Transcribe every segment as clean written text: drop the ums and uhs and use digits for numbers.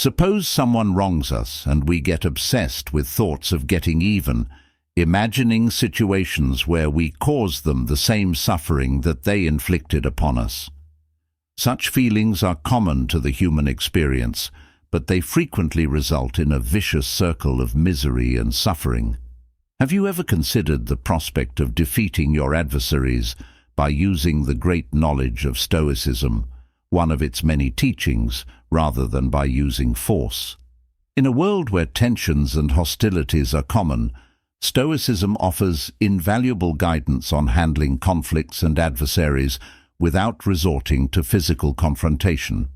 Suppose someone wrongs us and we get obsessed with thoughts of getting even, imagining situations where we cause them the same suffering that they inflicted upon us. Such feelings are common to the human experience, but they frequently result in a vicious circle of misery and suffering. Have you ever considered the prospect of defeating your adversaries by using the great knowledge of Stoicism, one of its many teachings, rather than by using force? In a world where tensions and hostilities are common, Stoicism offers invaluable guidance on handling conflicts and adversaries without resorting to physical confrontation.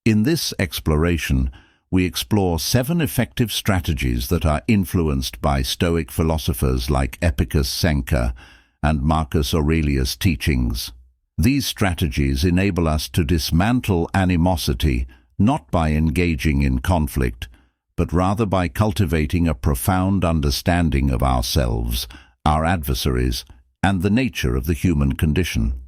In this exploration, we explore 7 effective strategies that are influenced by Stoic philosophers like Epicus Seneca and Marcus Aurelius' teachings. These strategies enable us to dismantle animosity not by engaging in conflict, but rather by cultivating a profound understanding of ourselves, our adversaries, and the nature of the human condition.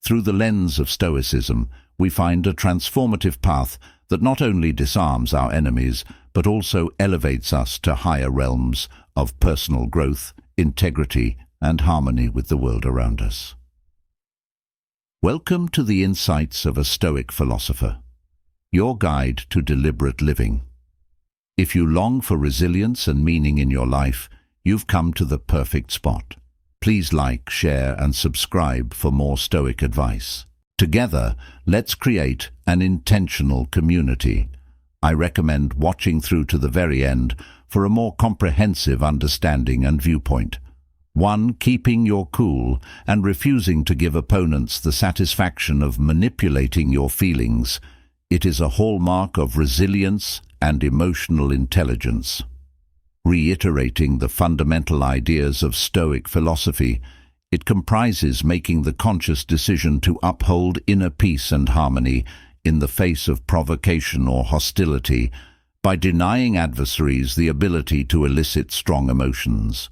Through the lens of Stoicism, we find a transformative path that not only disarms our enemies, but also elevates us to higher realms of personal growth, integrity, and harmony with the world around us. Welcome to the Insights of a Stoic Philosopher, your guide to deliberate living. If you long for resilience and meaning in your life, you've come to the perfect spot. Please like, share, and subscribe for more Stoic advice. Together, let's create an intentional community. I recommend watching through to the very end for a more comprehensive understanding and viewpoint. 1. Keeping your cool and refusing to give opponents the satisfaction of manipulating your feelings. It is a hallmark of resilience and emotional intelligence. Reiterating the fundamental ideas of Stoic philosophy, it comprises making the conscious decision to uphold inner peace and harmony in the face of provocation or hostility by denying adversaries the ability to elicit strong emotions.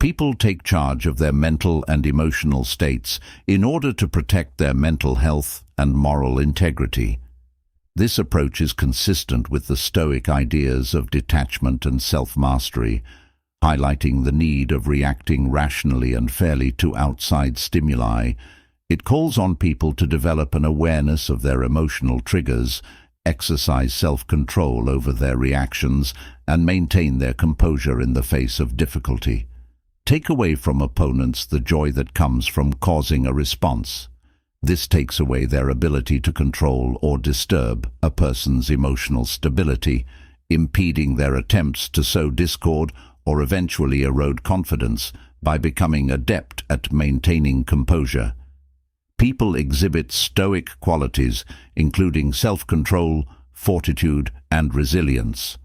People take charge of their mental and emotional states in order to protect their mental health and moral integrity. This approach is consistent with the Stoic ideas of detachment and self-mastery, highlighting the need of reacting rationally and fairly to outside stimuli. It calls on people to develop an awareness of their emotional triggers, exercise self-control over their reactions, and maintain their composure in the face of difficulty. Take away from opponents the joy that comes from causing a response. This takes away their ability to control or disturb a person's emotional stability, impeding their attempts to sow discord or eventually erode confidence by becoming adept at maintaining composure. People exhibit Stoic qualities, including self-control, fortitude, and resilience.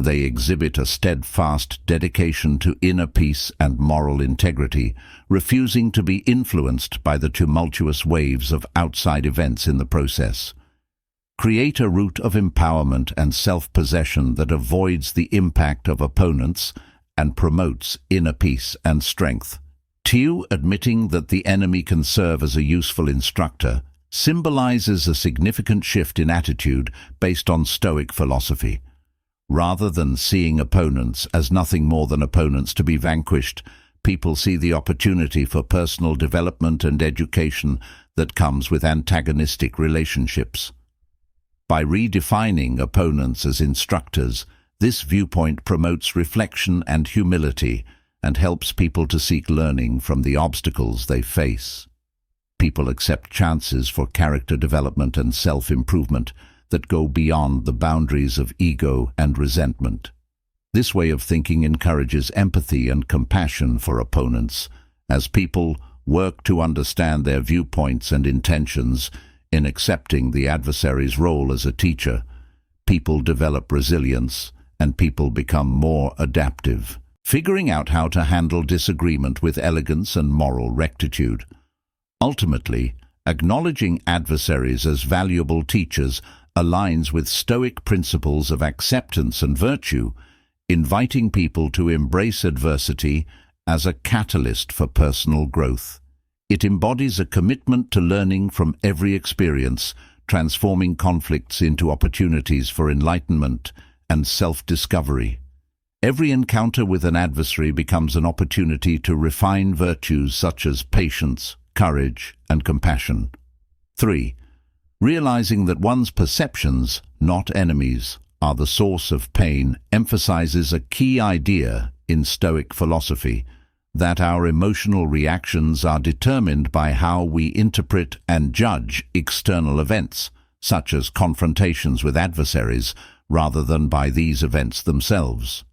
They exhibit a steadfast dedication to inner peace and moral integrity, refusing to be influenced by the tumultuous waves of outside events in the process. Create a route of empowerment and self-possession that avoids the impact of opponents and promotes inner peace and strength. 2. Admitting that the enemy can serve as a useful instructor symbolizes a significant shift in attitude based on Stoic philosophy. Rather than seeing opponents as nothing more than opponents to be vanquished, people see the opportunity for personal development and education that comes with antagonistic relationships. By redefining opponents as instructors, this viewpoint promotes reflection and humility and helps people to seek learning from the obstacles they face. People accept chances for character development and self-improvement that go beyond the boundaries of ego and resentment. This way of thinking encourages empathy and compassion for opponents, as people work to understand their viewpoints and intentions. In accepting the adversary's role as a teacher, people develop resilience and people become more adaptive, figuring out how to handle disagreement with elegance and moral rectitude. Ultimately, acknowledging adversaries as valuable teachers aligns with Stoic principles of acceptance and virtue, inviting people to embrace adversity as a catalyst for personal growth. It embodies a commitment to learning from every experience, transforming conflicts into opportunities for enlightenment and self-discovery. Every encounter with an adversary becomes an opportunity to refine virtues such as patience, courage, and compassion. 3. Realizing that one's perceptions, not enemies, are the source of pain emphasizes a key idea in Stoic philosophy, that our emotional reactions are determined by how we interpret and judge external events, such as confrontations with adversaries, rather than by these events themselves.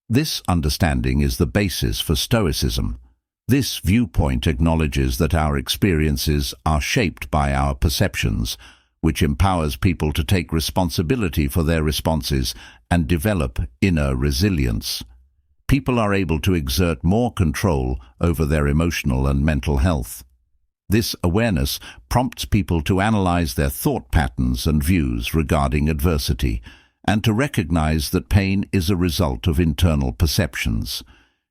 This understanding is the basis for Stoicism. This viewpoint acknowledges that our experiences are shaped by our perceptions, which empowers people to take responsibility for their responses and develop inner resilience. People are able to exert more control over their emotional and mental health. This awareness prompts people to analyze their thought patterns and views regarding adversity, and to recognize that pain is a result of internal perceptions.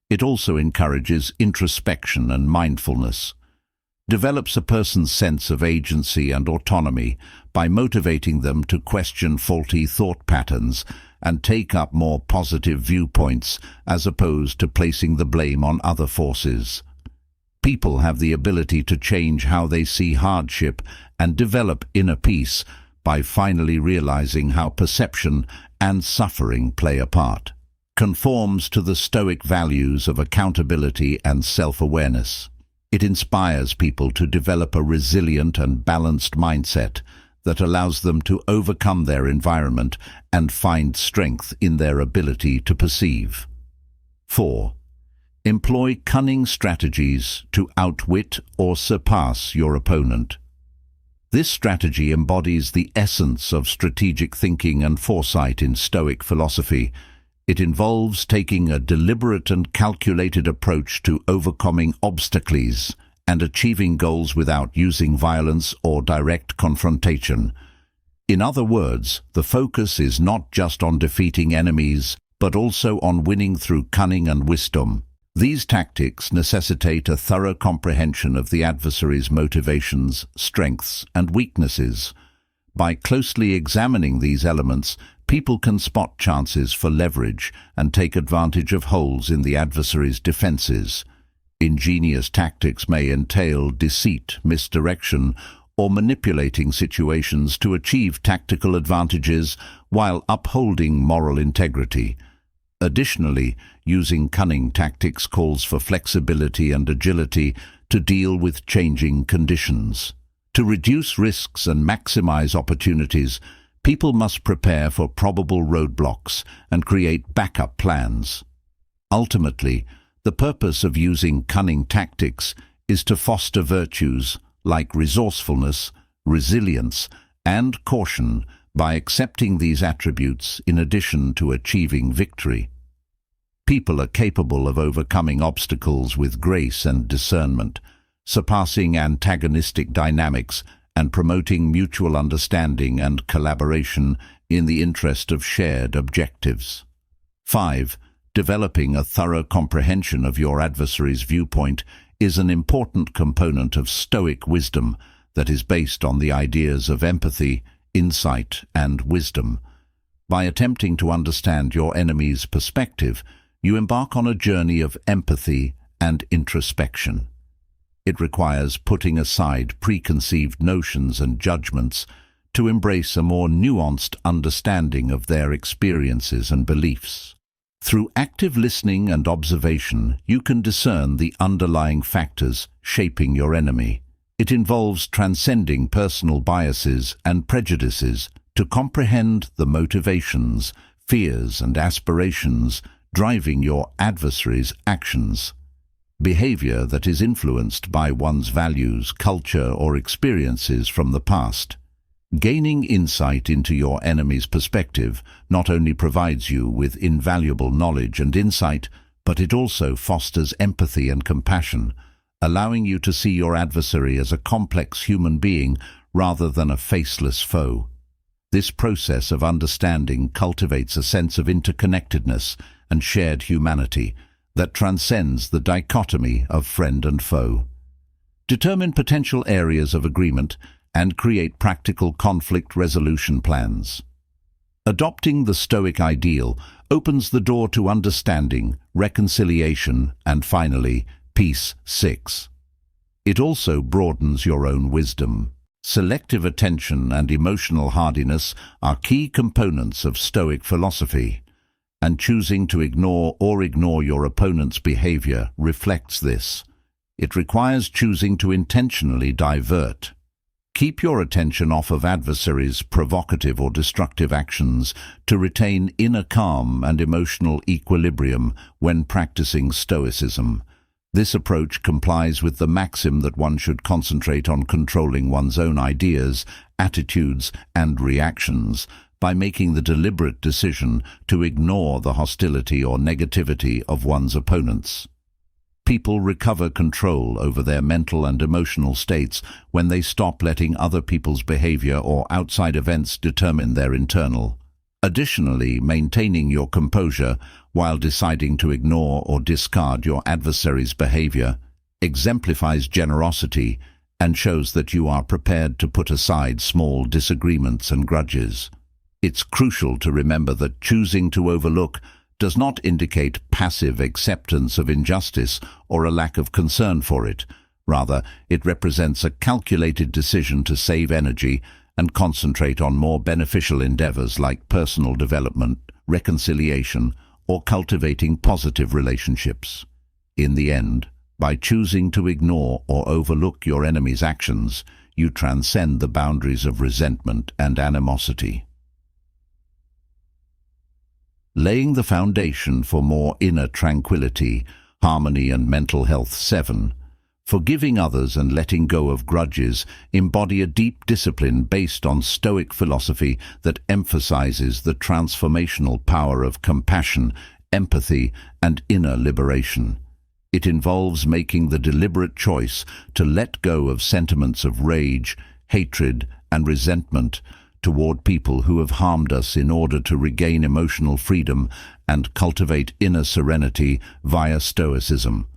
It also encourages introspection and mindfulness, develops a person's sense of agency and autonomy by motivating them to question faulty thought patterns and take up more positive viewpoints as opposed to placing the blame on other forces. People have the ability to change how they see hardship and develop inner peace by finally realizing how perception and suffering play a part. Conforms to the Stoic values of accountability and self-awareness. It inspires people to develop a resilient and balanced mindset that allows them to overcome their environment and find strength in their ability to perceive. 4. Employ cunning strategies to outwit or surpass your opponent. This strategy embodies the essence of strategic thinking and foresight in Stoic philosophy. It involves taking a deliberate and calculated approach to overcoming obstacles and achieving goals without using violence or direct confrontation. In other words, the focus is not just on defeating enemies, but also on winning through cunning and wisdom. These tactics necessitate a thorough comprehension of the adversary's motivations, strengths, and weaknesses. By closely examining these elements, people can spot chances for leverage and take advantage of holes in the adversary's defenses. Ingenious tactics may entail deceit, misdirection, or manipulating situations to achieve tactical advantages while upholding moral integrity. Additionally, using cunning tactics calls for flexibility and agility to deal with changing conditions. To reduce risks and maximize opportunities, people must prepare for probable roadblocks and create backup plans. Ultimately, the purpose of using cunning tactics is to foster virtues like resourcefulness, resilience, and caution by accepting these attributes in addition to achieving victory. People are capable of overcoming obstacles with grace and discernment, surpassing antagonistic dynamics and promoting mutual understanding and collaboration in the interest of shared objectives. 5. Developing a thorough comprehension of your adversary's viewpoint is an important component of Stoic wisdom that is based on the ideas of empathy, insight, and wisdom. By attempting to understand your enemy's perspective, you embark on a journey of empathy and introspection. It requires putting aside preconceived notions and judgments to embrace a more nuanced understanding of their experiences and beliefs. Through active listening and observation, you can discern the underlying factors shaping your enemy. It involves transcending personal biases and prejudices to comprehend the motivations, fears, and aspirations driving your adversary's actions. Behavior that is influenced by one's values, culture, or experiences from the past. Gaining insight into your enemy's perspective not only provides you with invaluable knowledge and insight, but it also fosters empathy and compassion, allowing you to see your adversary as a complex human being rather than a faceless foe. This process of understanding cultivates a sense of interconnectedness and shared humanity that transcends the dichotomy of friend and foe. Determine potential areas of agreement and create practical conflict resolution plans. Adopting the Stoic ideal opens the door to understanding, reconciliation, and finally, peace. 6. It also broadens your own wisdom. Selective attention and emotional hardiness are key components of Stoic philosophy, and choosing to ignore your opponent's behavior reflects this. It requires choosing to intentionally divert. Keep your attention off of adversaries' provocative or destructive actions to retain inner calm and emotional equilibrium when practicing Stoicism. This approach complies with the maxim that one should concentrate on controlling one's own ideas, attitudes, and reactions by making the deliberate decision to ignore the hostility or negativity of one's opponents. People recover control over their mental and emotional states when they stop letting other people's behavior or outside events determine their internal. Additionally, maintaining your composure while deciding to ignore or discard your adversary's behavior exemplifies generosity and shows that you are prepared to put aside small disagreements and grudges. It's crucial to remember that choosing to overlook does not indicate passive acceptance of injustice or a lack of concern for it. Rather, it represents a calculated decision to save energy and concentrate on more beneficial endeavors like personal development, reconciliation, or cultivating positive relationships. In the end, by choosing to ignore or overlook your enemy's actions, you transcend the boundaries of resentment and animosity. Laying the foundation for more inner tranquility, harmony, and mental health. 7. Forgiving others and letting go of grudges embody a deep discipline based on Stoic philosophy that emphasizes the transformational power of compassion, empathy, and inner liberation. It involves making the deliberate choice to let go of sentiments of rage, hatred, and resentment toward people who have harmed us in order to regain emotional freedom and cultivate inner serenity via Stoicism.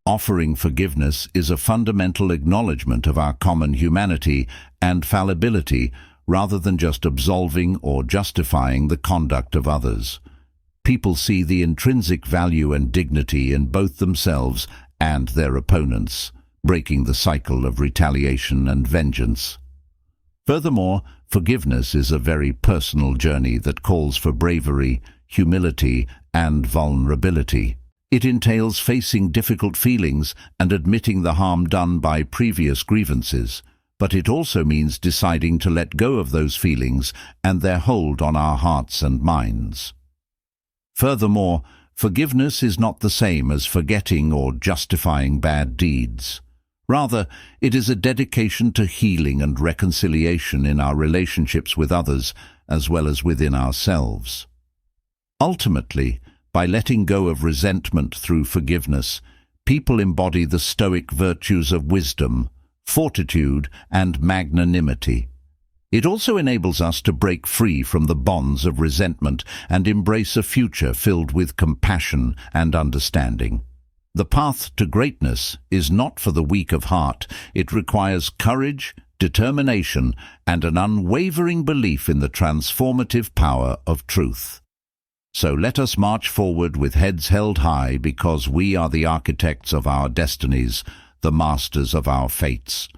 Offering forgiveness is a fundamental acknowledgement of our common humanity and fallibility rather than just absolving or justifying the conduct of others. People see the intrinsic value and dignity in both themselves and their opponents, breaking the cycle of retaliation and vengeance. Furthermore, forgiveness is a very personal journey that calls for bravery, humility, and vulnerability. It entails facing difficult feelings and admitting the harm done by previous grievances, but it also means deciding to let go of those feelings and their hold on our hearts and minds. Furthermore, forgiveness is not the same as forgetting or justifying bad deeds. Rather, it is a dedication to healing and reconciliation in our relationships with others as well as within ourselves. Ultimately, by letting go of resentment through forgiveness, people embody the Stoic virtues of wisdom, fortitude, and magnanimity. It also enables us to break free from the bonds of resentment and embrace a future filled with compassion and understanding. The path to greatness is not for the weak of heart. It requires courage, determination, and an unwavering belief in the transformative power of truth. So let us march forward with heads held high, because we are the architects of our destinies, the masters of our fates.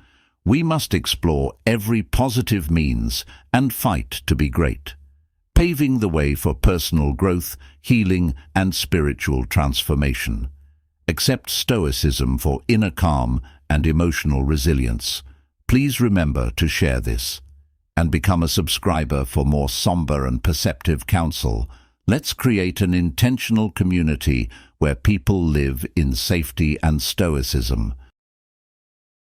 We must explore every positive means and fight to be great, paving the way for personal growth, healing, and spiritual transformation. Accept Stoicism for inner calm and emotional resilience. Please remember to share this and become a subscriber for more somber and perceptive counsel. Let's create an intentional community where people live in safety and stoicism.